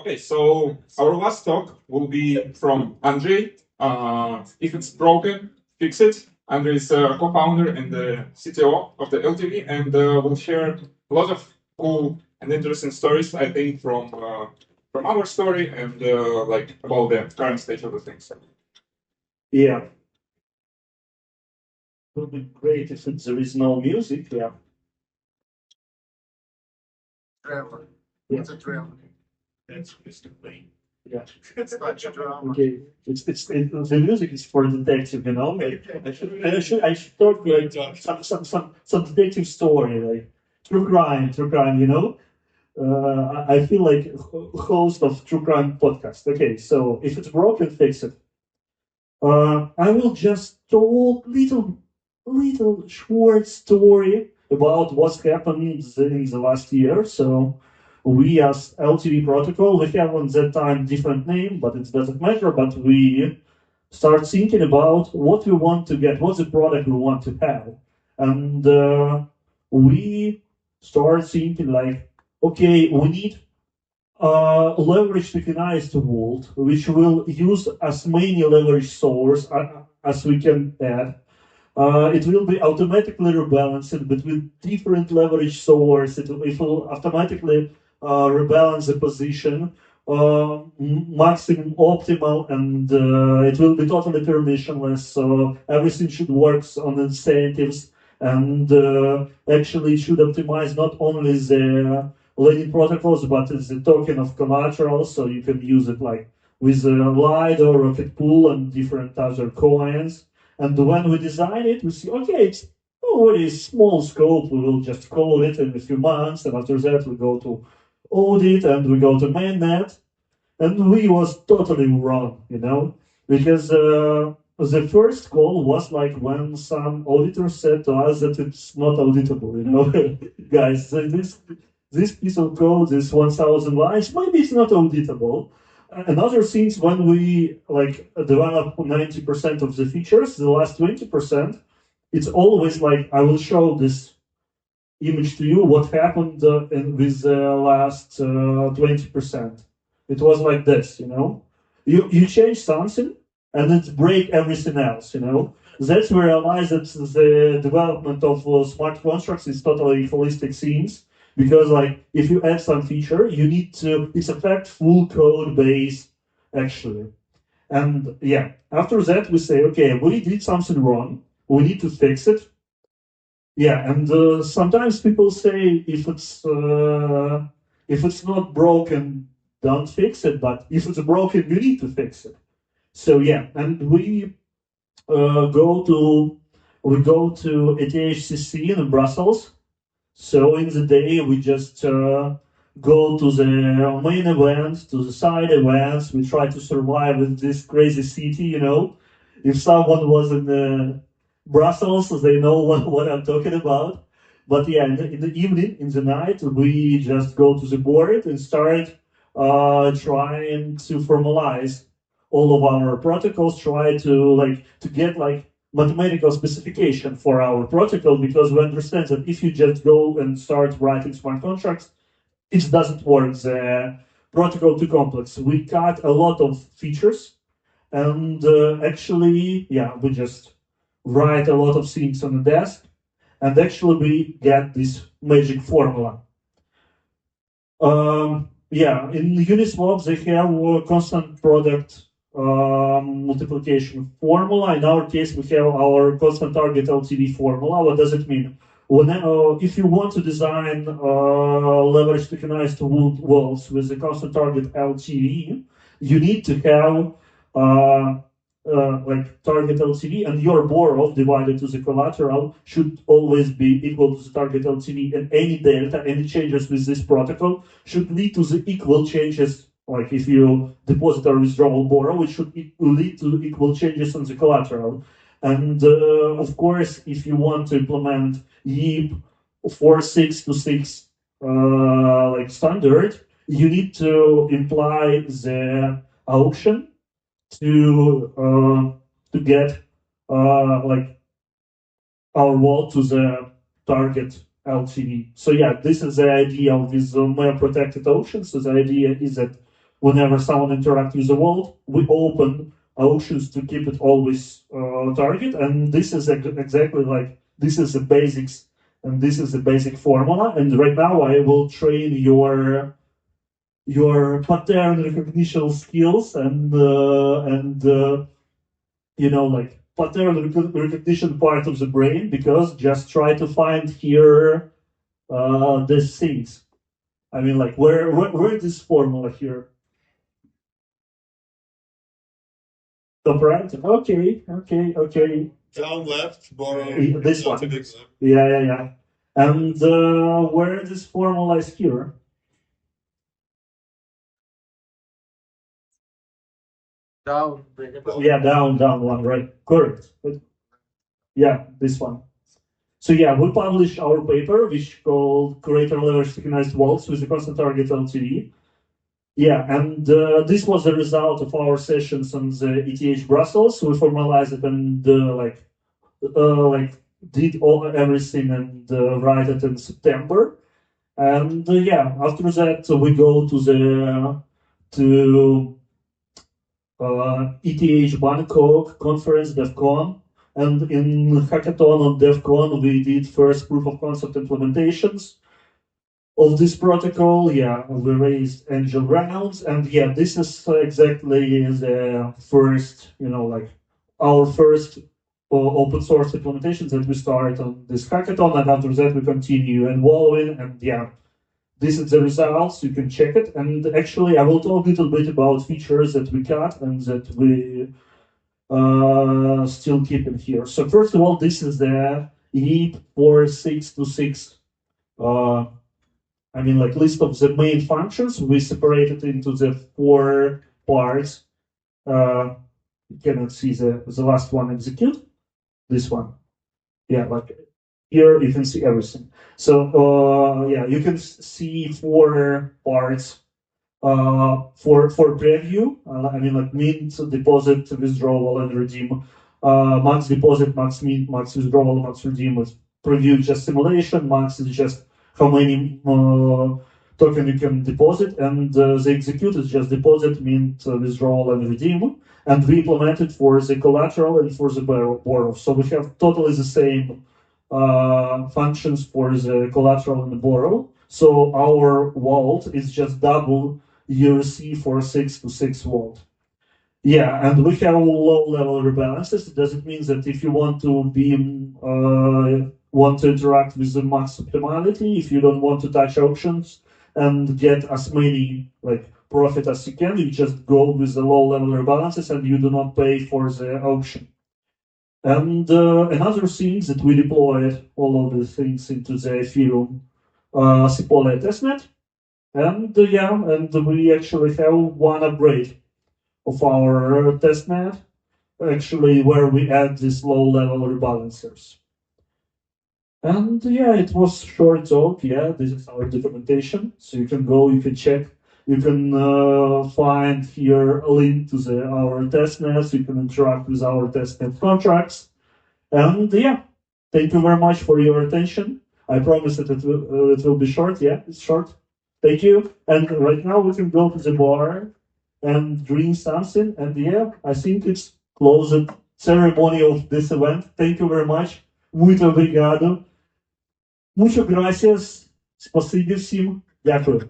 Okay, so our last talk will be from Andrey. If it's broken, fix it. Andrey is a co-founder and the CTO of the LTV, and will share a lot of cool and interesting stories, I think, from our story and like about the current state of the things. Yeah. It would be great if there is no music. Yeah. Trailer. Yeah. It's a trailer. That's basically. Yeah. It's not your drama. Okay. The music is for detective, you know. Like I should talk like some detective story, like true crime, you know. I feel like host of true crime podcast. Okay, so if it's broken, fix it. I will just talk little short story about what's happened in the last year. So we as LTV protocol, we have on that time different name, but it doesn't matter. But we start thinking about what we want to get, what's the product we want to have, and we start thinking like, okay, we need leverage tokenized vault, which will use as many leverage source as we can add. It will be automatically rebalanced between different leverage sources. It will automatically rebalance the position, maximum optimal, and it will be totally permissionless. So everything should work on incentives, and actually should optimize not only the lending protocols, but it's the token of collateral. So you can use it like with Lido, Rocket Pool, and different other coins. And when we design it, we see, okay, it's already small scope. We will just code it in a few months. And after that, we go to audit and we go to mainnet. And we was totally wrong, you know, because the first call was like when some auditor said to us that it's not auditable, you know, guys, this piece of code is 1,000 lines, maybe it's not auditable. Another things when we like develop 90% of the features, the last 20%, it's always like I will show this image to you what happened with the last 20%. It was like this, you know. You change something and it break everything else, you know. That's where I realized that the development of smart contracts is totally holistic things. Because like if you add some feature, you need to it's affect full code base actually. And yeah, after that we say, okay, we did something wrong. We need to fix it. Yeah, and sometimes people say if it's not broken, don't fix it. But if it's broken, you need to fix it. So yeah, and we go to ATHCC in Brussels. So in the day, we just go to the main events, to the side events. We try to survive in this crazy city, you know. If someone was in Brussels, they know what I'm talking about. But yeah, in the evening, in the night, we just go to the board and start trying to formalize all of our protocols, try to get mathematical specification for our protocol, because we understand that if you just go and start writing smart contracts, it doesn't work. The protocol too complex. We cut a lot of features, and actually, yeah, we just write a lot of things on the desk, and actually we get this magic formula. Yeah, in Uniswap they have a constant product multiplication formula. In our case, we have our constant target LTV formula. What does it mean? If you want to design leverage tokenized vaults with a constant target LTV, you need to have target LTV, and your borrow divided to the collateral should always be equal to the target LTV, and any delta, any changes with this protocol should lead to the equal changes. Like if you deposit or withdraw borrow, it should lead to equal changes on the collateral. And of course, if you want to implement YIP 4626 standard, you need to imply the auction to get our wall to the target LTV. So yeah, this is the idea of these more protected auctions. So the idea is that whenever someone interacts with the wallet, we open auctions to keep it always target. And this is exactly like this is the basics, and this is the basic formula. And right now, I will train your pattern recognition skills and like pattern recognition part of the brain, because just try to find here these things. I mean, like where this formula here? Top right? Okay. Down left, borrow. This one. To the exam. Yeah. And where this formula is here? Down, bring it down. Yeah, down one, right? Correct. Yeah, this one. So yeah, we published our paper, which called Creator Leverage Tokenized Wallets with a constant target LTV. Yeah, and this was the result of our sessions on the ETH Brussels. We formalized it and did everything and write it in September. And yeah, after that we go to ETH Bangkok conference, DevCon, and in hackathon on DevCon we did first proof of concept implementations of this protocol. Yeah, we raised angel rounds, and yeah, this is exactly the first, our first open source implementations that we started on this hackathon, and after that we continue evolving, and yeah, this is the results. You can check it, and actually I will talk a little bit about features that we cut and that we still keep in here. So first of all, this is the EEP 4626 list of the main functions. We separated into the 4 parts. You cannot see the last one, execute. This one. Yeah, like here you can see everything. So yeah, you can see 4 parts for preview. Mint, deposit, withdrawal, and redeem. Max deposit, max mint, max withdrawal, max redeem is preview, just simulation. Max is just how many token you can deposit, and the execute is just deposit, mint, withdrawal, and redeem. And we implemented for the collateral and for the borrow. So we have totally the same functions for the collateral and the borrow. So our vault is just double USC for 6 to 6 vault. Yeah, and we have low-level rebalances. Does it mean that if you want to interact with the max optimality, if you don't want to touch auctions and get as many profit as you can, you just go with the low-level rebalances and you do not pay for the auction. And another thing that we deployed all of the things into the Ethereum Sepolia testnet. And we actually have one upgrade of our testnet, actually, where we add these low-level rebalancers. And yeah, it was short talk. Yeah, this is our documentation. So you can go, you can check. You can find here a link to our testnets. You can interact with our testnet contracts. And yeah, thank you very much for your attention. I promise that it will be short. Yeah, it's short. Thank you. And right now we can go to the bar and drink something. And yeah, I think it's closed ceremony of this event. Thank you very much. Muito obrigado. Muchas gracias. Спасибо всем. Дякую.